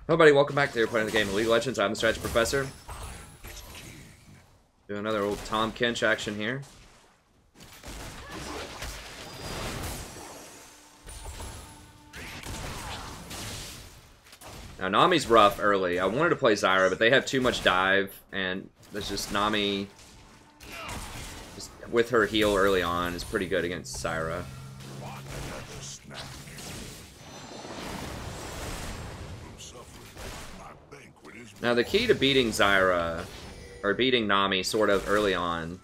Hello everybody, welcome back to the playing the game of League of Legends. I'm the Strategy Professor. Doing another old Tahm Kench action here. Now Nami's rough early. I wanted to play Zyra, but they have too much dive, and there's just Nami just with her heal early on is pretty good against Zyra. Now the key to beating Zyra, or beating Nami sort of early on,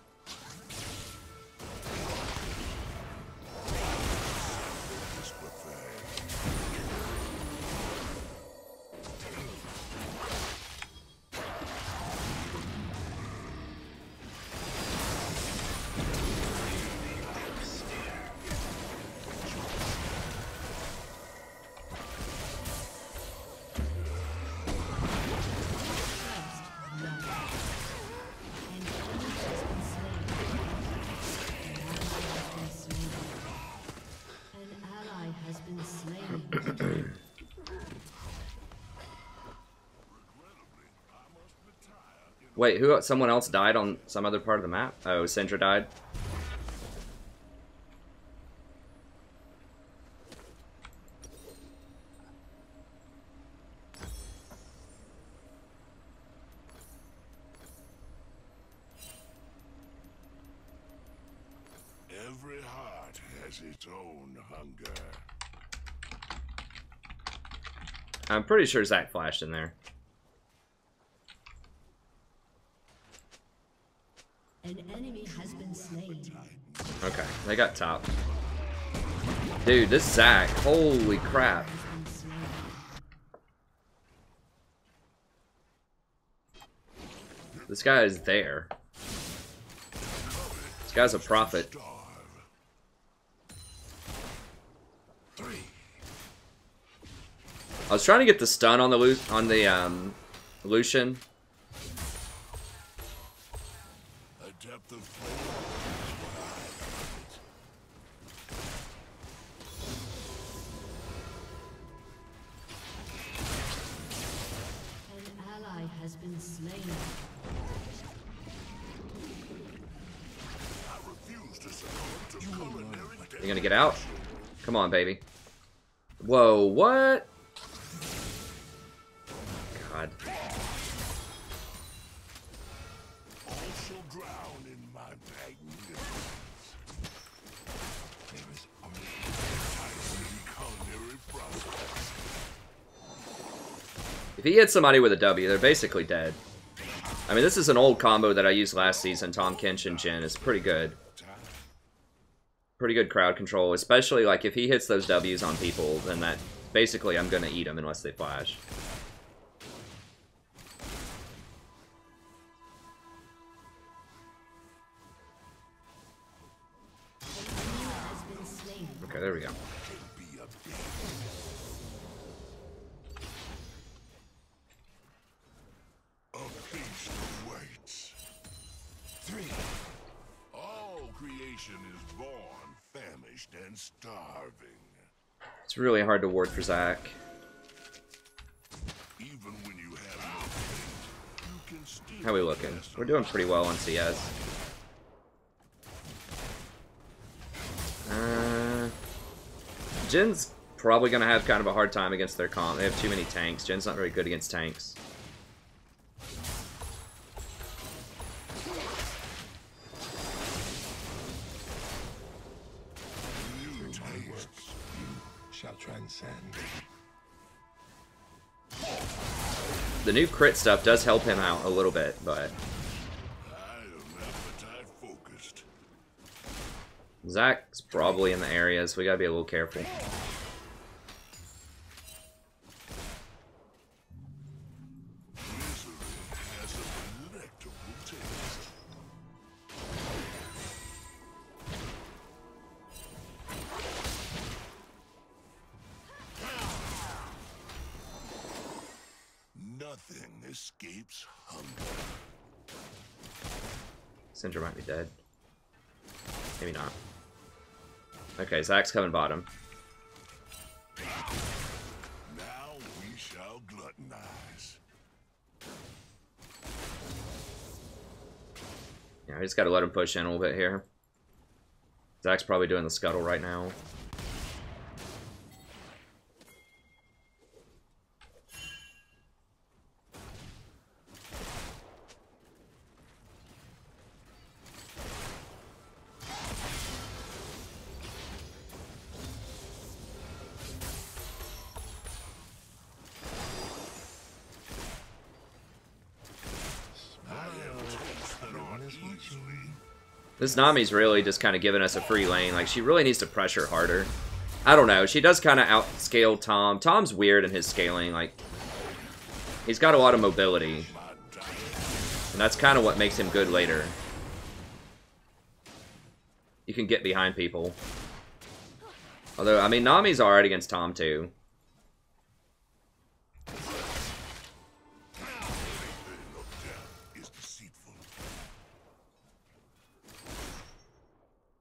Wait, who? Someone else died on some other part of the map? Oh, Syndra died? Every heart has its own hunger. I'm pretty sure Zach flashed in there. An enemy has been slain. Okay, they got top. Dude, this Zach, holy crap. This guy is there. This guy's a prophet. I was trying to get the stun on the Lucian. Has been slain. You gonna get out? Come on, baby. Whoa, what? God. Also drown in my magnificence. There is only culinary process. If he hits somebody with a W, they're basically dead. I mean, this is an old combo that I used last season, Tahm Kench and Jhin. It's pretty good. Pretty good crowd control, especially like if he hits those W's on people, then that basically I'm gonna eat them unless they flash. Okay, there we go. Is born famished and starving. It's really hard to ward for Zach. Even when you have no faith, you can still. How are we looking? We're doing pretty well on CS. Jin's probably gonna have kind of a hard time against their comp. They have too many tanks. Jin's not very good against tanks. Shall transcend. The new crit stuff does help him out a little bit, but I am appetite focused. Zach's probably in the area, so we gotta be a little careful. Misery has a delectable taste. Nothing escapes hunger. Syndra might be dead. Maybe not. Okay, Zach's coming bottom. Now we shall glutton eyes. Yeah, I just gotta let him push in a little bit here. Zach's probably doing the scuttle right now. This Nami's really just kind of giving us a free lane. Like, she really needs to pressure harder. I don't know. She does kind of outscale Tahm. Tom's weird in his scaling. Like, he's got a lot of mobility. And that's kind of what makes him good later. You can get behind people. Although, I mean, Nami's alright against Tahm, too.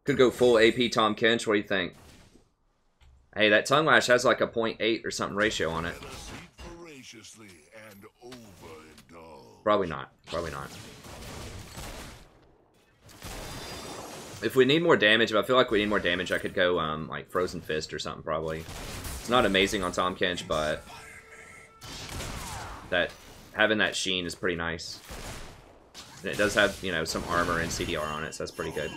Could go full AP Tahm Kench. What do you think? Hey, that Tongue Lash has like a 0.8 or something ratio on it. Probably not. Probably not. If we need more damage, if I feel like we need more damage, I could go like Frozen Fist or something probably. It's not amazing on Tahm Kench, but that having that sheen is pretty nice. And it does have, you know, some armor and CDR on it, so that's pretty good.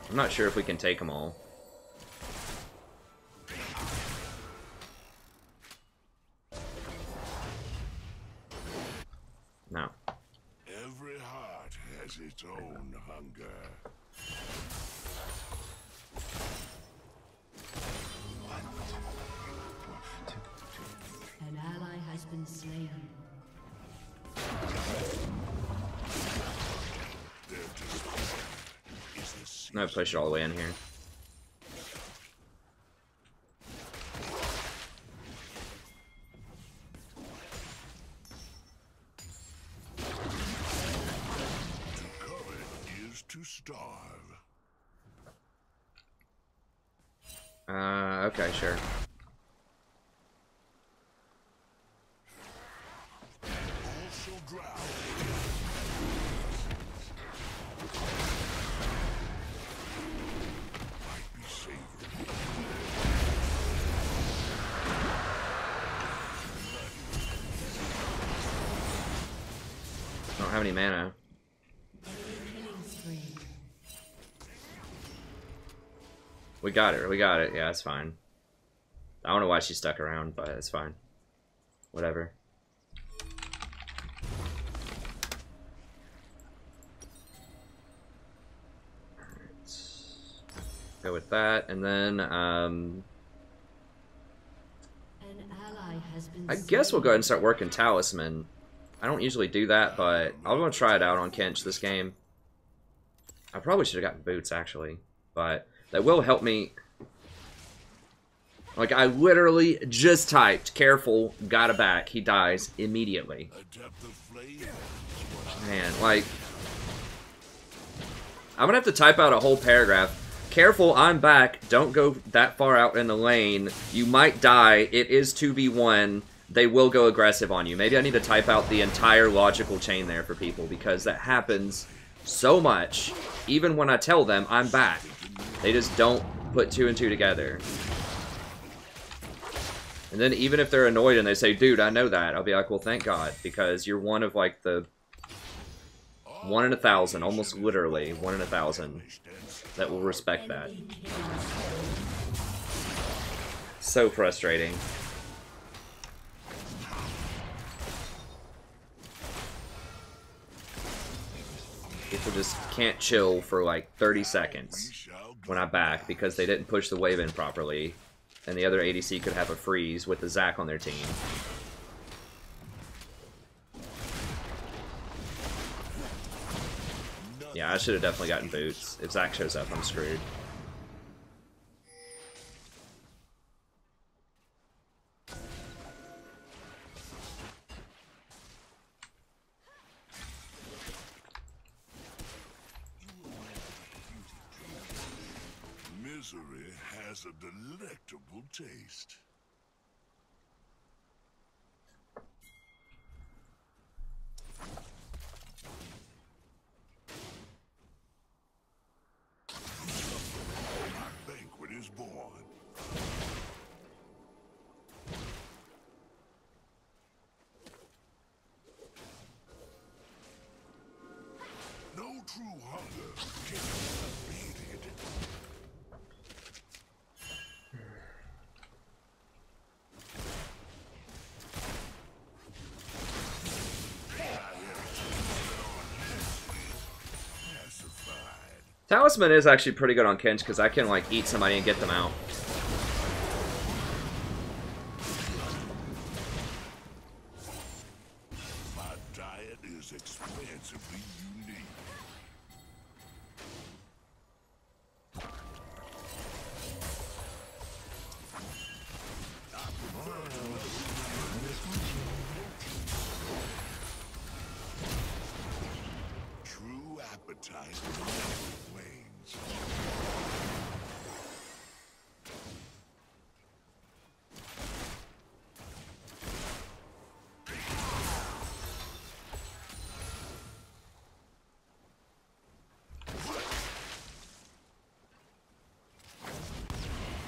I'm not sure if we can take them all. No. Every heart has its own hunger. An ally has been slain. I'm gonna push it all the way in here. To covet is to starve. Okay, sure. Also drown. Don't have any mana. We got it. We got it. Yeah, it's fine. I don't know why she stuck around, but it's fine. Whatever. Go with that, and then I guess we'll go ahead and start working Talisman. I don't usually do that, but I'm gonna try it out on Kench this game. I probably should have gotten boots actually, but that will help me. Like, I literally just typed, careful, got a back, he dies immediately. Man, like, I'm gonna have to type out a whole paragraph. Careful, I'm back, don't go that far out in the lane, you might die, it is 2v1, they will go aggressive on you. Maybe I need to type out the entire logical chain there for people, because that happens so much, even when I tell them I'm back. They just don't put 2 and 2 together. And then even if they're annoyed and they say, dude, I know that, I'll be like, well, thank God, because you're one of, like, the 1 in 1,000, almost literally 1 in 1,000, that will respect that. So frustrating. People just can't chill for like 30 seconds when I back because they didn't push the wave in properly. And the other ADC could have a freeze with the Zac on their team. Yeah, I should have definitely gotten boots. If Zac shows up, I'm screwed. Misery has a delectable taste. My banquet is born. No true hunger can be abated. Talisman is actually pretty good on Kench because I can like eat somebody and get them out. My diet is expansively unique. True appetite never wanes.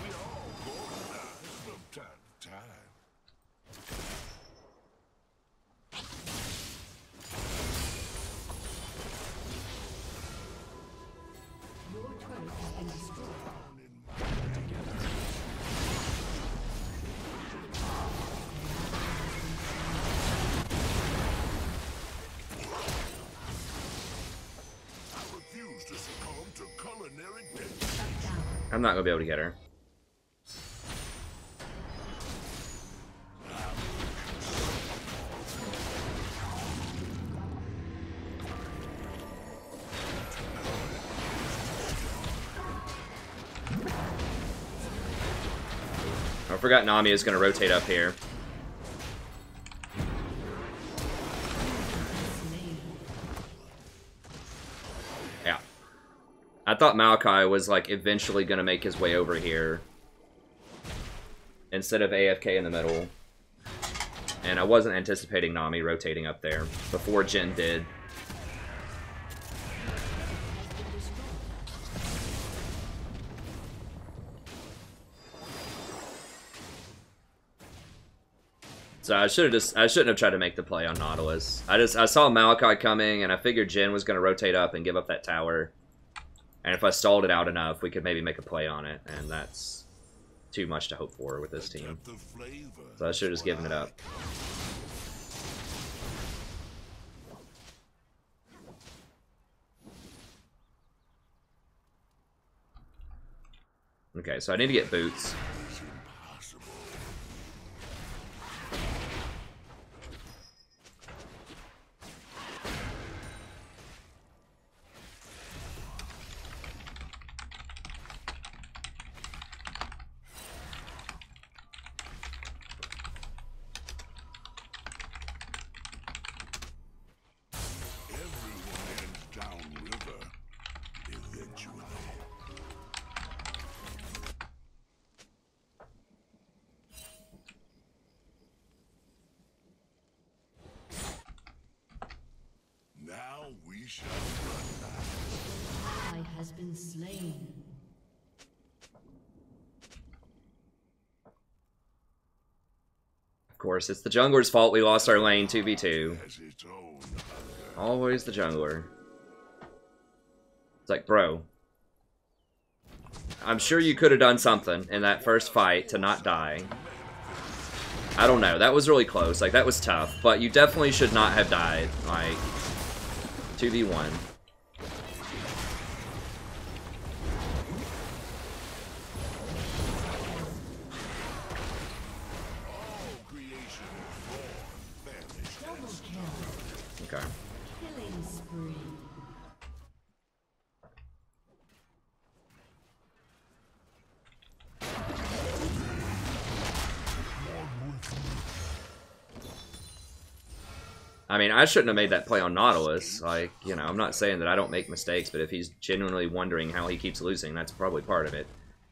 We all organize from time to time. Your turret has been destroyed. I refuse to succumb to culinary death. I'm not gonna be able to get her. I forgot Nami is gonna rotate up here. Yeah. I thought Maokai was like eventually gonna make his way over here instead of AFK in the middle. And I wasn't anticipating Nami rotating up there before Jhin did. So I shouldn't have tried to make the play on Nautilus. I saw Maokai coming and I figured Jhin was gonna rotate up and give up that tower. And if I stalled it out enough, we could maybe make a play on it, and that's too much to hope for with this team. So I should have just given it up. Okay, so I need to get boots. Has been slain. Of course, it's the jungler's fault we lost our lane 2v2. Always the jungler. It's like, bro. I'm sure you could have done something in that first fight to not die. I don't know, that was really close, like that was tough, but you definitely should not have died, like, 2v1. Okay. Killing spree. I mean, I shouldn't have made that play on Nautilus. Like, you know, I'm not saying that I don't make mistakes, but if he's genuinely wondering how he keeps losing, that's probably part of it.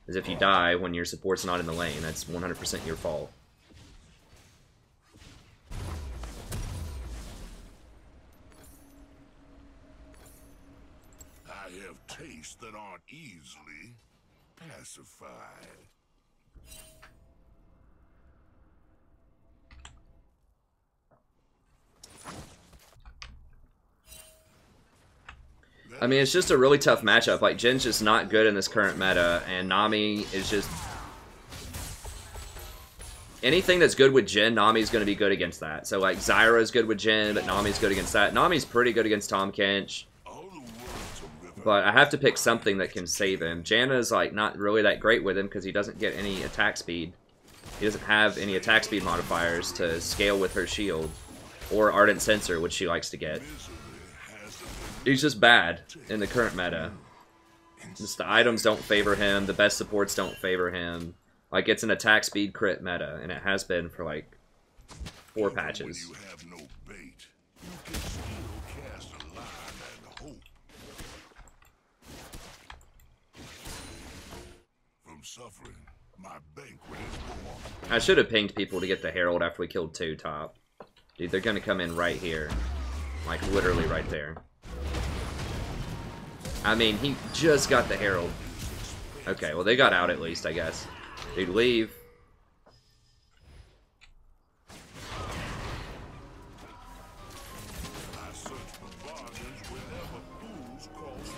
Because if you die when your support's not in the lane, that's 100% your fault. I have tastes that aren't easily pacified. I mean, it's just a really tough matchup. Like, Jin's just not good in this current meta, and Nami is just... Anything that's good with Jin, Nami's going to be good against that. So, like, Zyra's good with Jin, but Nami's good against that. Nami's pretty good against Tahm Kench. But I have to pick something that can save him. Janna's, like, not really that great with him because he doesn't get any attack speed. He doesn't have any attack speed modifiers to scale with her shield. Or Ardent Sensor, which she likes to get. He's just bad in the current meta. Just the items don't favor him, the best supports don't favor him. Like, it's an attack speed crit meta, and it has been for, like, 4 patches. When you have no bait, you can still cast a line and hope. From suffering, my banquet is born. I should have pinged people to get the Herald after we killed 2 top. Dude, they're gonna come in right here. Like, literally right there. I mean, he just got the Herald. Okay, well, they got out at least, I guess. Dude, leave. I search for bargains whenever fools cross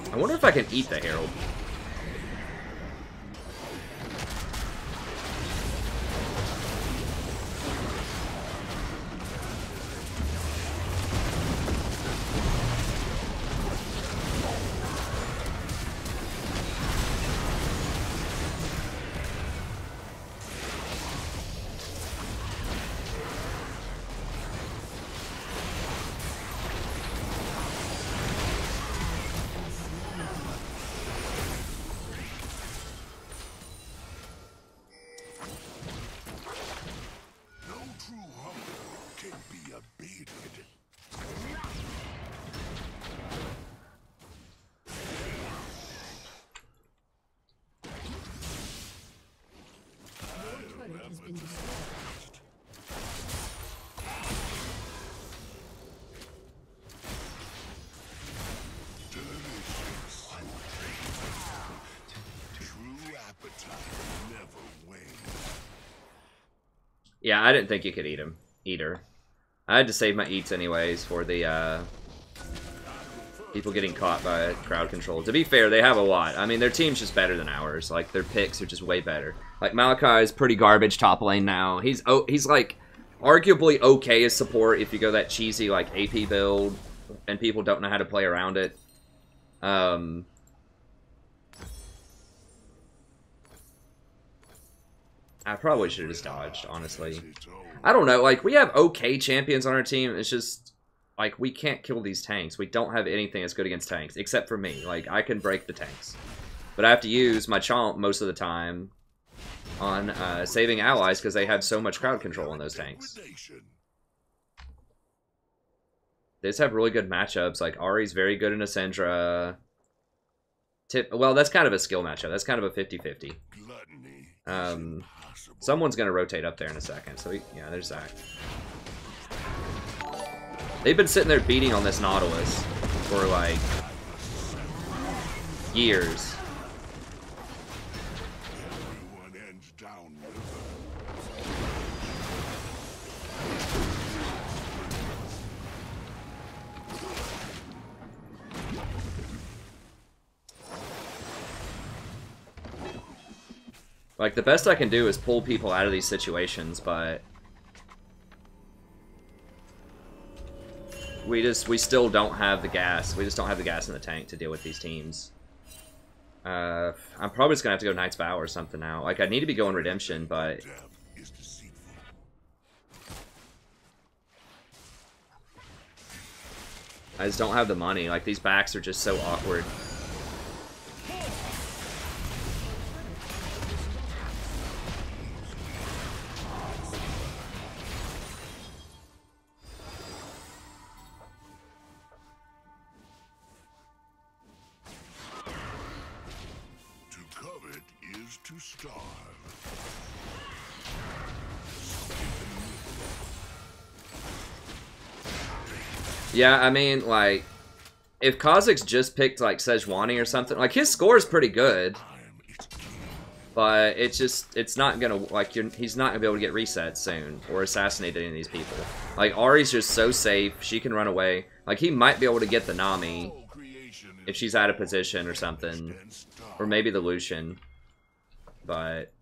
my I wonder if I can eat the Herald. Yeah, I didn't think you could eat him. Either. I had to save my eats anyways for the, people getting caught by crowd control. To be fair, they have a lot. I mean, their team's just better than ours. Like, their picks are just way better. Like, Malachi is pretty garbage top lane now. He's like, arguably okay as support if you go that cheesy, like, AP build, and people don't know how to play around it. I probably should have just dodged, honestly. I don't know, like, we have okay champions on our team. It's just, like, we can't kill these tanks. We don't have anything that's good against tanks, except for me. Like, I can break the tanks. But I have to use my chomp most of the time on saving allies because they have so much crowd control in those tanks. They just have really good matchups. Like, Ahri's very good in Ascendra. Well, that's kind of a skill matchup. That's kind of a 50-50. Someone's going to rotate up there in a second. So, yeah, there's Zach. They've been sitting there beating on this Nautilus for, like, years. Like, the best I can do is pull people out of these situations, but we still don't have the gas. We just don't have the gas in the tank to deal with these teams. I'm probably just gonna have to go Knight's Vow or something now. Like, I need to be going Redemption, but Death is deceitful. I just don't have the money. Like, these backs are just so awkward. To covet is to starve. Yeah, I mean, like, if Kha'Zix just picked, like, Sejuani or something, like, his score is pretty good. But it's just, it's not gonna, like, he's not gonna be able to get reset soon or assassinate any of these people. Like, Ahri's just so safe, she can run away. Like, he might be able to get the Nami if she's out of position or something. Or maybe the Lucian. But...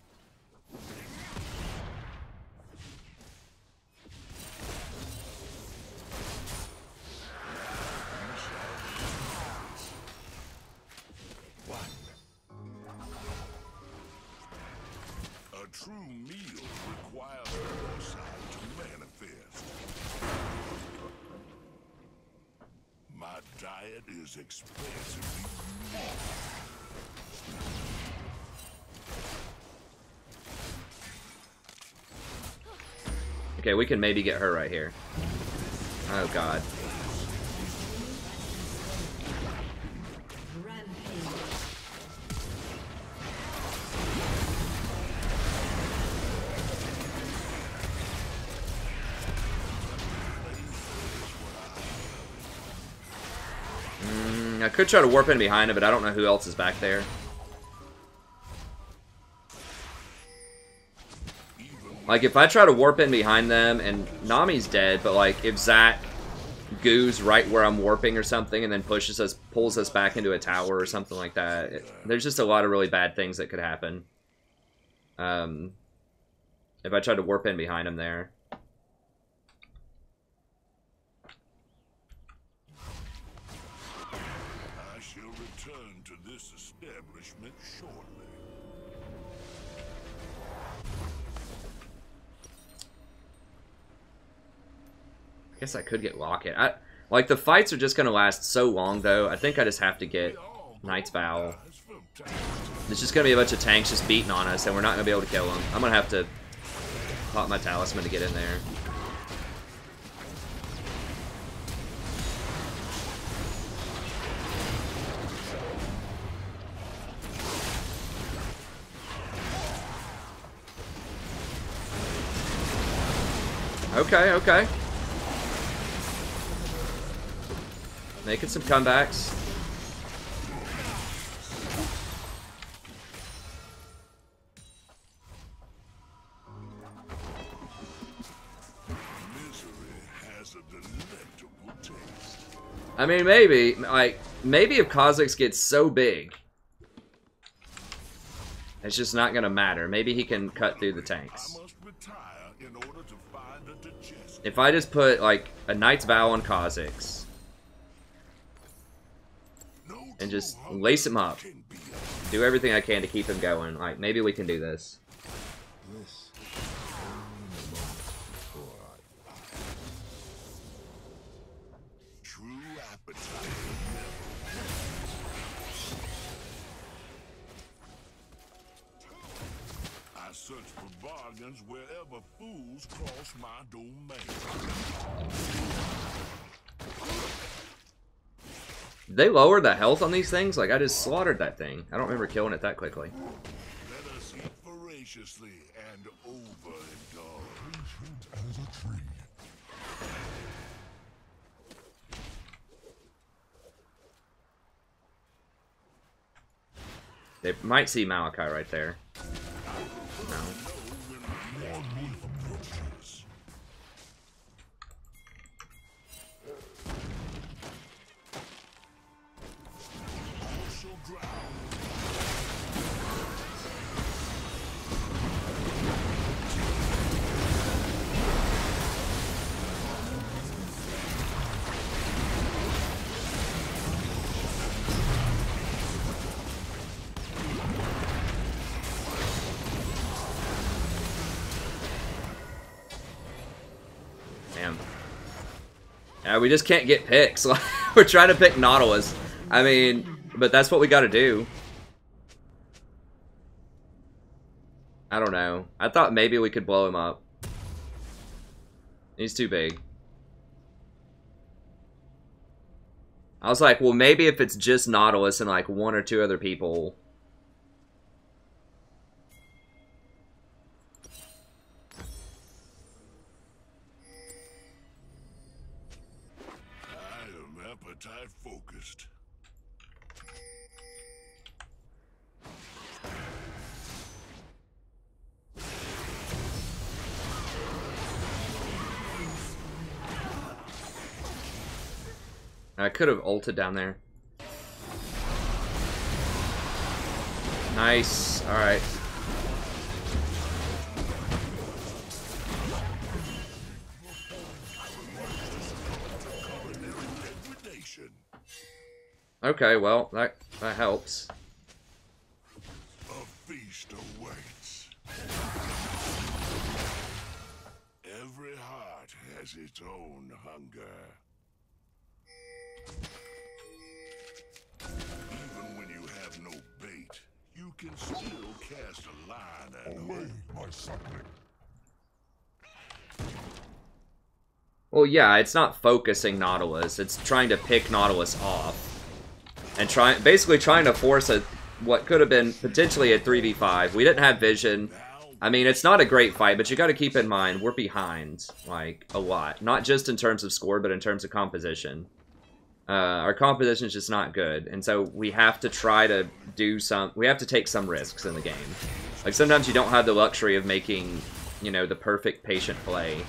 A true meal requires foresight to manifest. My diet is expensively unique. Okay, we can maybe get her right here. Oh, God. I could try to warp in behind it, but I don't know who else is back there. Like, if I try to warp in behind them, and Nami's dead, but, like, if Zac goos right where I'm warping or something, and then pulls us back into a tower or something like that, there's just a lot of really bad things that could happen. If I try to warp in behind him there. I shall return to this establishment shortly. I guess I could get Locket. Like, the fights are just going to last so long, though. I think I just have to get Knight's Vow. It's just going to be a bunch of tanks just beating on us, and we're not going to be able to kill them. I'm going to have to pop my Talisman to get in there. Okay, okay. Making some comebacks. I mean, maybe, like, maybe if Kha'Zix gets so big, it's just not gonna matter. Maybe he can cut through the tanks. If I just put, like, a Knight's Vow on Kha'Zix, and just lace him up, do everything I can to keep him going, like, maybe we can do this. I search for bargains wherever fools cross my domain. Did they lower the health on these things? Like, I just slaughtered that thing. I don't remember killing it that quickly. Let us eat voraciously and overindulge. Patient as a tree. They might see Malachi right there. No. We just can't get picks. We're trying to pick Nautilus. I mean, but that's what we gotta do. I don't know. I thought maybe we could blow him up. He's too big. I was like, well, maybe if it's just Nautilus and like 1 or 2 other people. I am appetite focused. I could have ulted down there. Nice. Alright. Okay, well, that helps. A feast awaits. Every heart has its own hunger. Even when you have no bait, you can still cast a line and away my suckling. Well, yeah, it's not focusing Nautilus. It's trying to pick Nautilus off. And basically trying to force what could have been potentially a 3v5. We didn't have vision. I mean, it's not a great fight, but you got to keep in mind, we're behind, like, a lot. Not just in terms of score, but in terms of composition. Our composition is just not good, and so we have to try to we have to take some risks in the game. Like, sometimes you don't have the luxury of making, you know, the perfect patient play.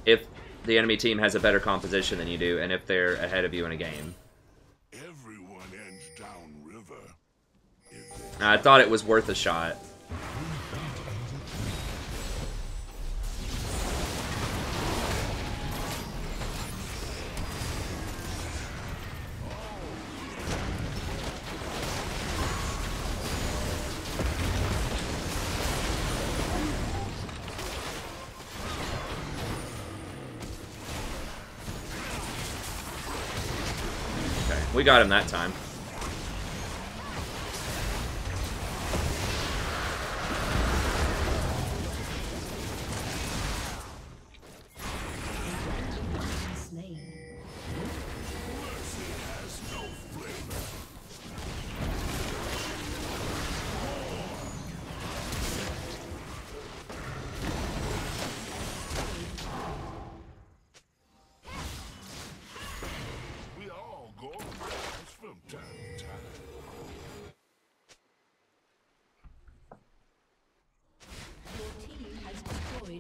If the enemy team has a better composition than you do, and if they're ahead of you in a game. Everyone ends downriver. I thought it was worth a shot. We got him that time.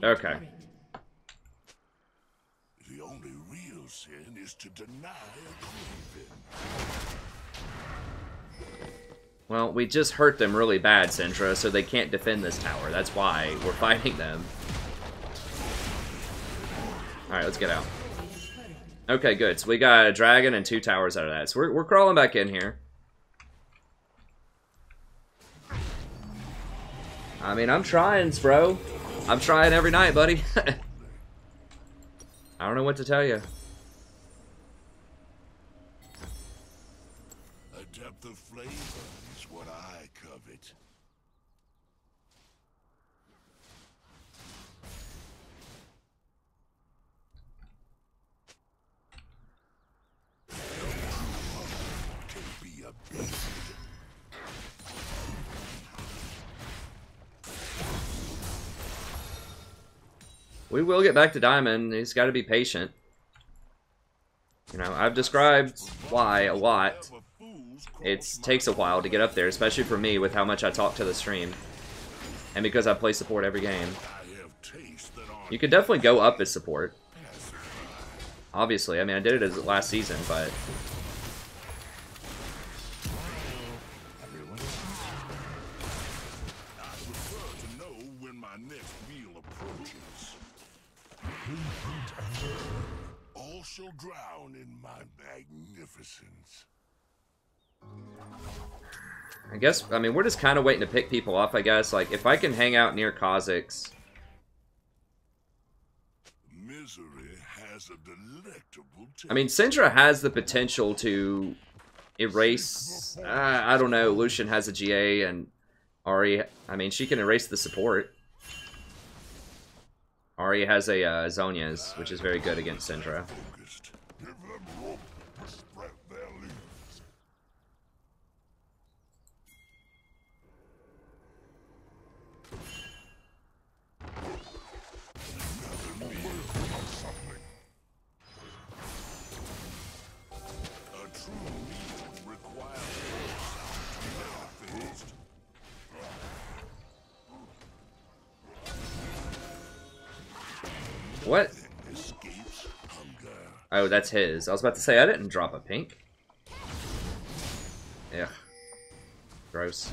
Okay. The only real sin is to deny a craving. Well, we just hurt them really bad, Syndra, so they can't defend this tower. That's why we're fighting them. Alright, let's get out. Okay, good. So we got a dragon and 2 towers out of that. So we're crawling back in here. I mean, I'm trying, bro. I'm trying every night, buddy. I don't know what to tell you. A depth of flavor is what I covet. Can be a beast. We will get back to Diamond. He's got to be patient. You know, I've described why a lot. It takes a while to get up there, especially for me with how much I talk to the stream. And because I play support every game. You could definitely go up as support. Obviously, I mean, I did it as last season, but... All shall drown in my magnificence. I guess, I mean, we're just kind of waiting to pick people off, I guess. Like, if I can hang out near Kha'Zix... Misery has a delectable taste. I mean, Syndra has the potential to erase... I don't know, Lucian has a GA, and Ahri... I mean, she can erase the support. Ahri has a Zhonya's, which is very good against Syndra. Focused. Give them rope to spread their leaves. A true need requires sound to manifest. What? Escapes hunger. Oh, that's his. I was about to say, I didn't drop a pink. Ugh. Gross.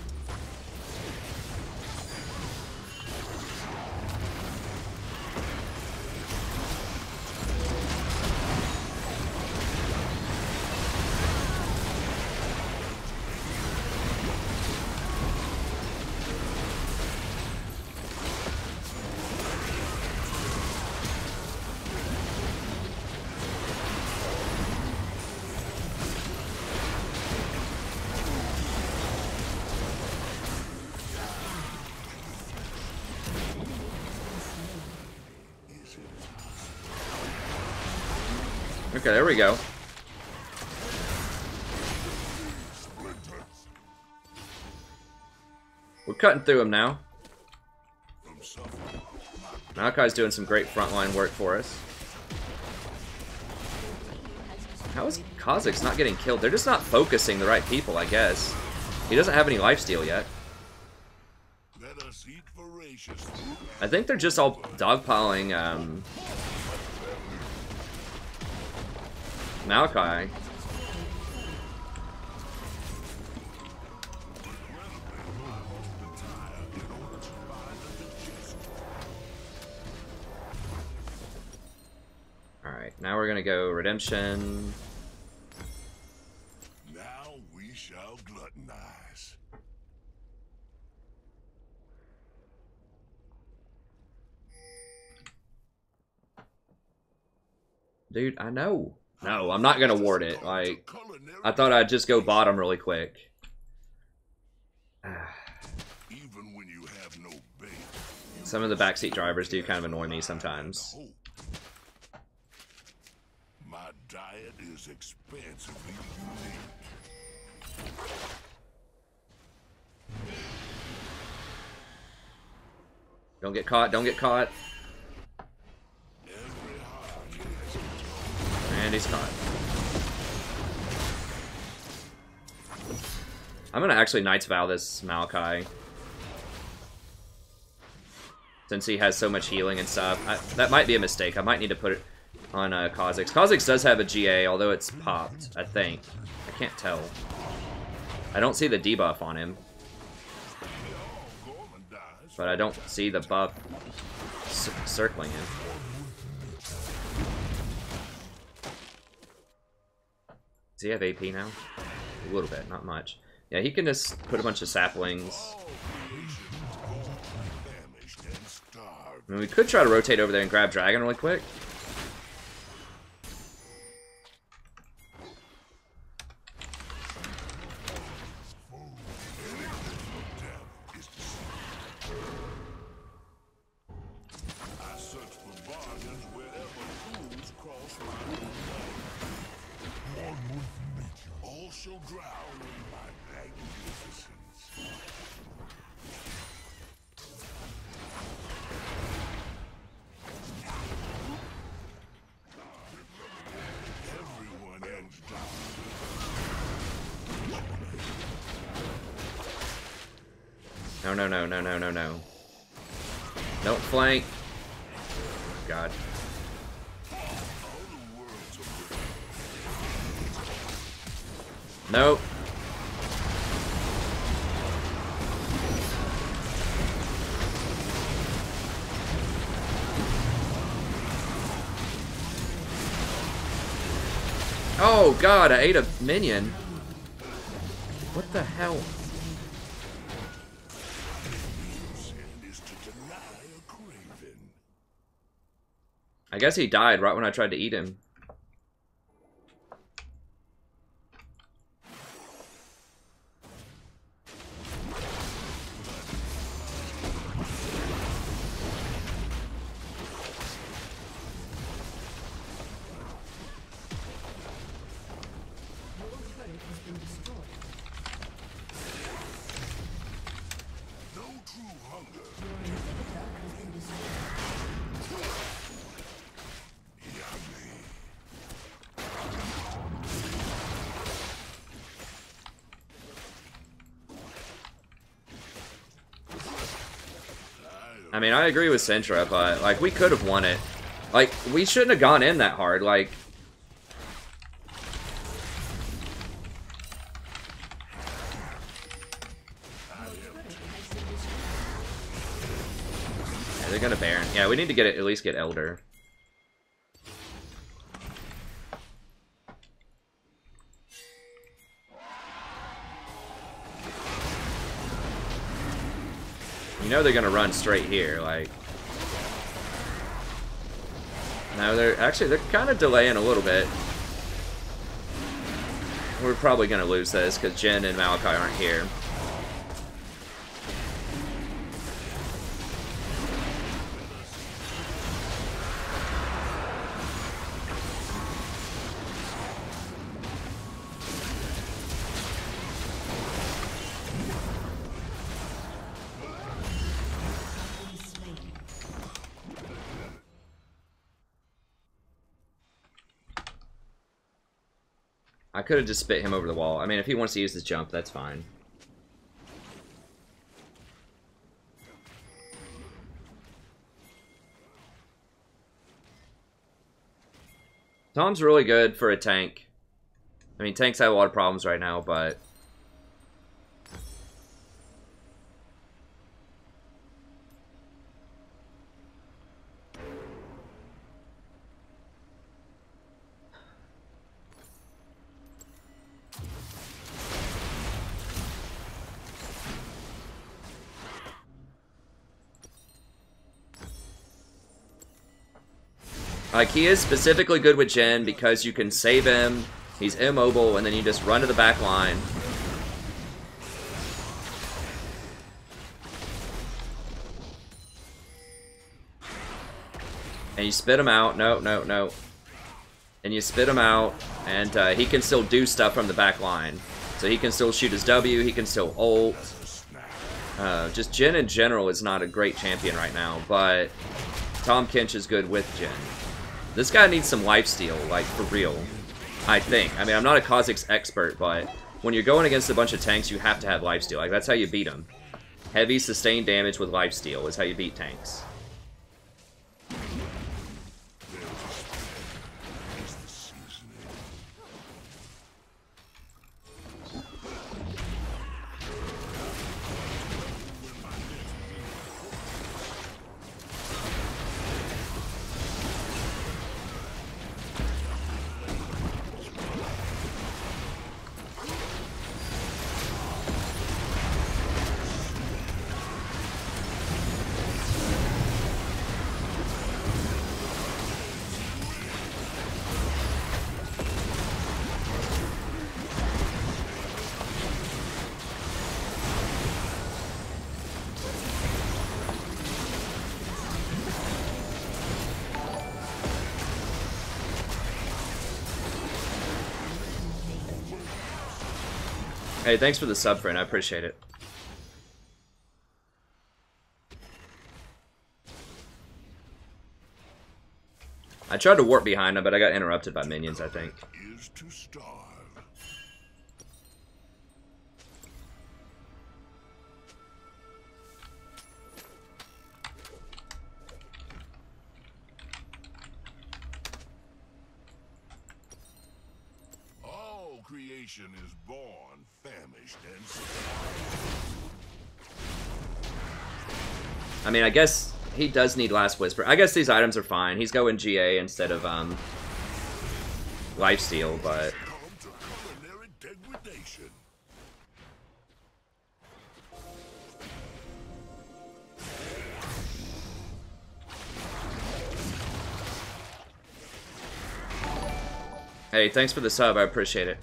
Okay, there we go. We're cutting through him now. Maokai's doing some great frontline work for us. How is Kha'Zix not getting killed? They're just not focusing the right people, I guess. He doesn't have any lifesteal yet. I think they're just all dogpiling Maokai. Alright, now we're gonna go Redemption. Now we shall gluttonize. Dude, I know. No, I'm not gonna ward it. Like, I thought I'd just go bottom really quick. Even when you have no bait, Some of the backseat drivers do kind of annoy me sometimes. my diet is expansively unique. Don't get caught, don't get caught. And he's caught. I'm gonna actually Knight's Vow this Maokai. Since he has so much healing and stuff. That might be a mistake. I might need to put it on Kha'Zix. Kha'Zix does have a GA, although it's popped, I think. I can't tell. I don't see the debuff on him. But I don't see the buff circling him. Does he have AP now? A little bit, not much. Yeah, he can just put a bunch of saplings. I mean, we could try to rotate over there and grab Dragon really quick. No. Don't flank. God. Nope. Oh God, I ate a minion. What the hell? I guess he died right when I tried to eat him. I mean, I agree with Sentra, but, like, we could have won it. Like, we shouldn't have gone in that hard, like... Yeah, they're gonna Baron. Yeah, we need to get it, at least get Elder. You know they're gonna run straight here, like... No, they're kind of delaying a little bit. We're probably gonna lose this, because Jhin and Malachi aren't here. I could have just spit him over the wall. I mean, if he wants to use his jump, that's fine. Tahm's really good for a tank. I mean, tanks have a lot of problems right now, but... Like, he is specifically good with Jhin because you can save him, he's immobile, and then you just run to the back line. And you spit him out. No, no, no. And you spit him out, and he can still do stuff from the back line. So he can still shoot his W, he can still ult. Just Jhin in general is not a great champion right now, but Tahm Kench is good with Jhin. This guy needs some lifesteal, like, for real. I think. I mean, I'm not a Kha'Zix expert, but when you're going against a bunch of tanks, you have to have lifesteal. Like, that's how you beat them. Heavy, sustained damage with lifesteal is how you beat tanks. Hey, thanks for the sub, friend. I appreciate it. I tried to warp behind him, but I got interrupted by minions, I think. Is to starve. All creation is born, famished, and I mean, I guess he does need Last Whisper. I guess these items are fine. He's going GA instead of lifesteal, but come to culinary degradation. Hey, thanks for the sub. I appreciate it.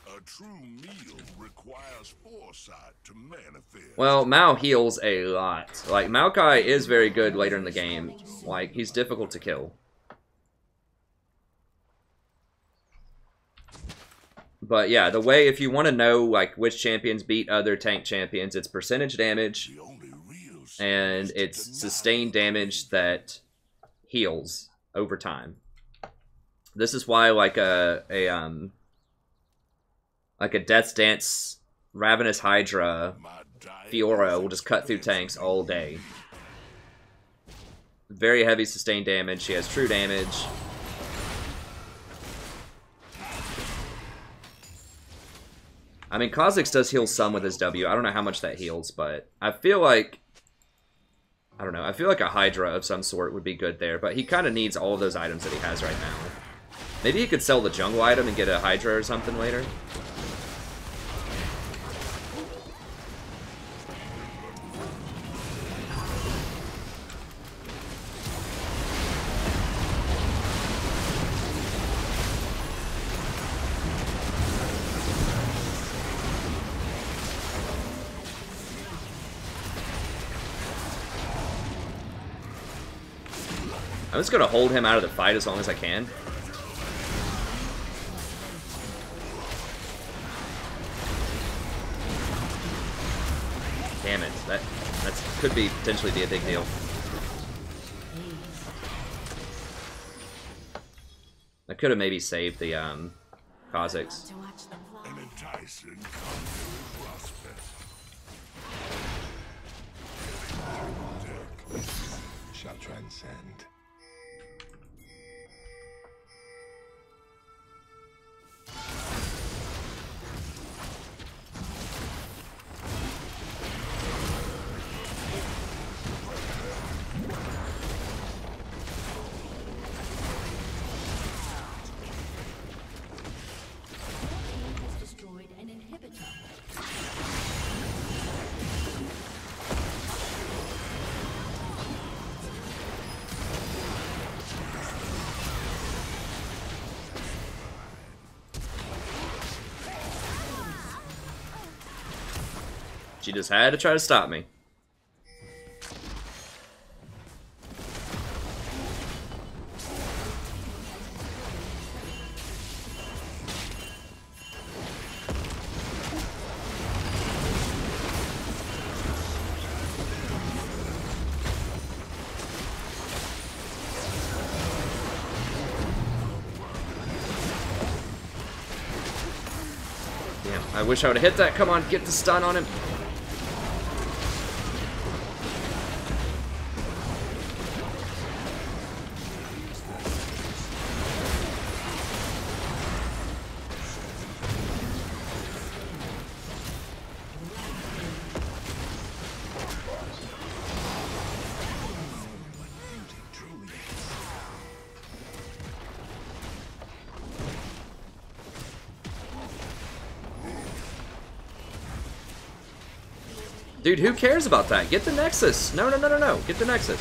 A true meal requires foresight to manifest. Well, Mao heals a lot. Like, Maokai is very good later in the game. Like, he's difficult to kill. But yeah, the way, if you want to know, like, which champions beat other tank champions, it's percentage damage, and it's sustained damage that heals over time. This is why, like, a Death's Dance Ravenous Hydra Fiora will just cut through tanks all day. Very heavy sustained damage. She has true damage. I mean, Kha'Zix does heal some with his W. I don't know how much that heals, but I feel like... I don't know. I feel like a Hydra of some sort would be good there, but he kind of needs all of those items that he has right now. Maybe he could sell the jungle item and get a Hydra or something later. I'm just going to hold him out of the fight as long as I can. Damn it. That could potentially be a big deal. I could have maybe saved the Kha'Zix. An enticing prospect. Shall transcend. She just had to try to stop me. Damn, I wish I would have hit that. Come on, get the stun on him. Dude, who cares about that? Get the Nexus. No, no, no, no, no. Get the Nexus.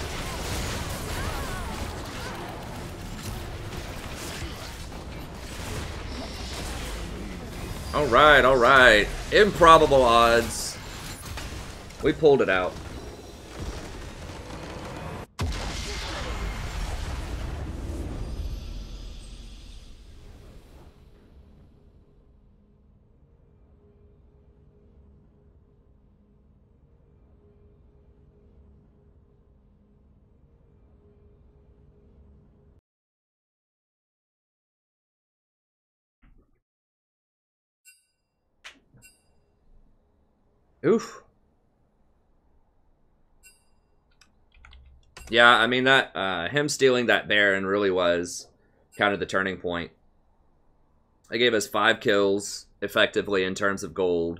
Alright, alright. Improbable odds. We pulled it out. Oof. Yeah, I mean, that him stealing that Baron really was kind of the turning point. It gave us 5 kills, effectively, in terms of gold,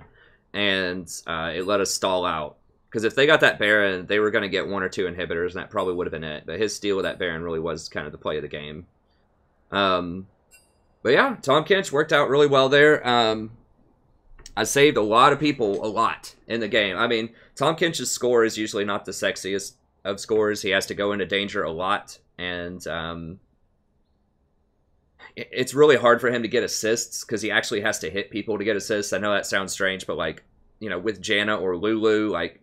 and it let us stall out. Because if they got that Baron, they were going to get 1 or 2 inhibitors, and that probably would have been it. But his steal of that Baron really was kind of the play of the game. But yeah, Tahm Kench worked out really well there. I saved a lot of people a lot in the game. I mean, Tahm Kench's score is usually not the sexiest of scores. He has to go into danger a lot. And it's really hard for him to get assists because he actually has to hit people to get assists. I know that sounds strange, but like, you know, with Janna or Lulu, like,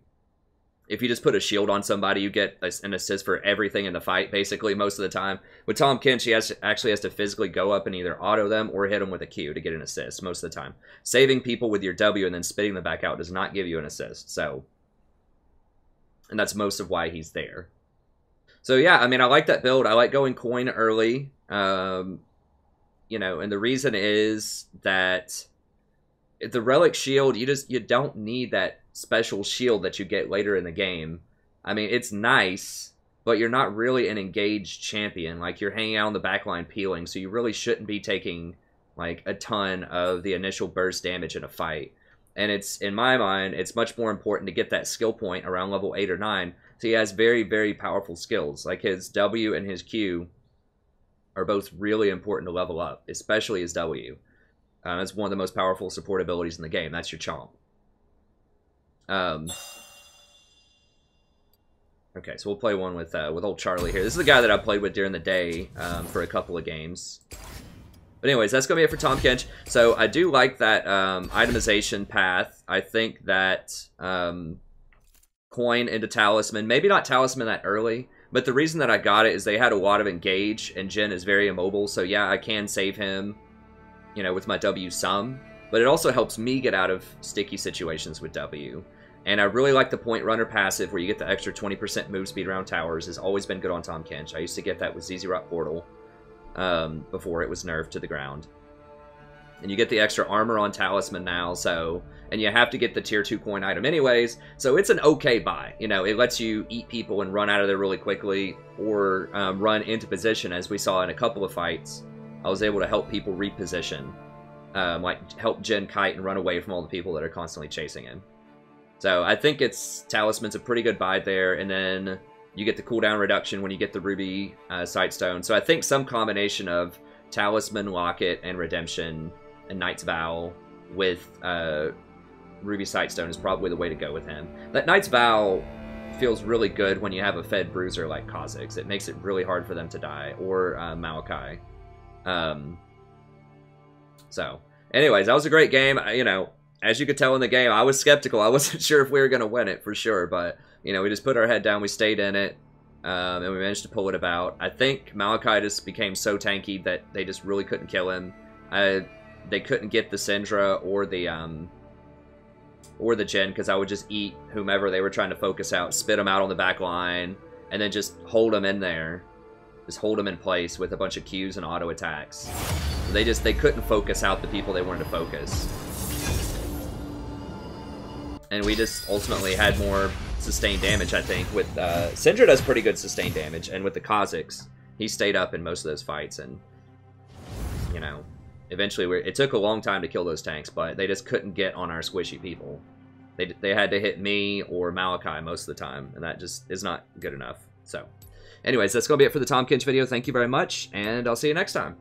if you just put a shield on somebody, you get an assist for everything in the fight, basically, most of the time. With Tahm Kench, he actually has to physically go up and either auto them or hit them with a Q to get an assist, most of the time. Saving people with your W and then spitting them back out does not give you an assist, so... And that's most of why he's there. So yeah, I mean, I like that build. I like going coin early. You know, and the reason is that the Relic Shield, you don't need that special shield that you get later in the game. I mean, it's nice, but you're not really an engaged champion. Like, you're hanging out on the backline peeling, so you really shouldn't be taking, like, a ton of the initial burst damage in a fight. And it's, in my mind, it's much more important to get that skill point around level 8 or 9. So he has very, very powerful skills. Like, his W and his Q are both really important to level up, especially his W. That's one of the most powerful support abilities in the game. That's your Chomp. Okay, so we'll play one with old Charlie here. This is the guy that I played with during the day for a couple of games. But anyways, that's going to be it for Tahm Kench. So I do like that itemization path. I think that coin into Talisman, maybe not Talisman that early, but the reason that I got it is they had a lot of engage, and Jhin is very immobile, so yeah, I can save him, you know, with my W some, but it also helps me get out of sticky situations with W. And I really like the Point Runner passive where you get the extra 20% move speed around towers. Has always been good on Tahm Kench. I used to get that with ZZ Rock Portal before it was nerfed to the ground. And you get the extra armor on Talisman now, so... And you have to get the tier 2 coin item anyways, so it's an okay buy. You know, it lets you eat people and run out of there really quickly, or run into position, as we saw in a couple of fights. I was able to help people reposition. Like, help Jhin kite and run away from all the people that are constantly chasing him. So, I think Talisman's a pretty good buy there, and then you get the cooldown reduction when you get the Ruby Sightstone. So, I think some combination of Talisman, Locket, and Redemption, and Knight's Vow with Ruby Sightstone is probably the way to go with him. That Knight's Vow feels really good when you have a fed bruiser like Kha'Zix. It makes it really hard for them to die, or Maokai. So, anyways, that was a great game. You know, as you could tell in the game, I was skeptical. I wasn't sure if we were going to win it for sure, but, you know, we just put our head down, we stayed in it, and we managed to pull it about. I think Maokai just became so tanky that they just really couldn't kill him. They couldn't get the Syndra or the Jhin, because I would just eat whomever they were trying to focus out, spit them out on the back line, and then just hold them in there. Just hold them in place with a bunch of Qs and auto attacks. They couldn't focus out the people they wanted to focus. And we just ultimately had more sustained damage, I think. With Syndra does pretty good sustained damage, and with the Kha'Zix, he stayed up in most of those fights, and, you know... Eventually, it took a long time to kill those tanks, but they just couldn't get on our squishy people. They had to hit me or Maokai most of the time, and that just is not good enough. So, anyways, that's going to be it for the Tahm Kench video. Thank you very much, and I'll see you next time.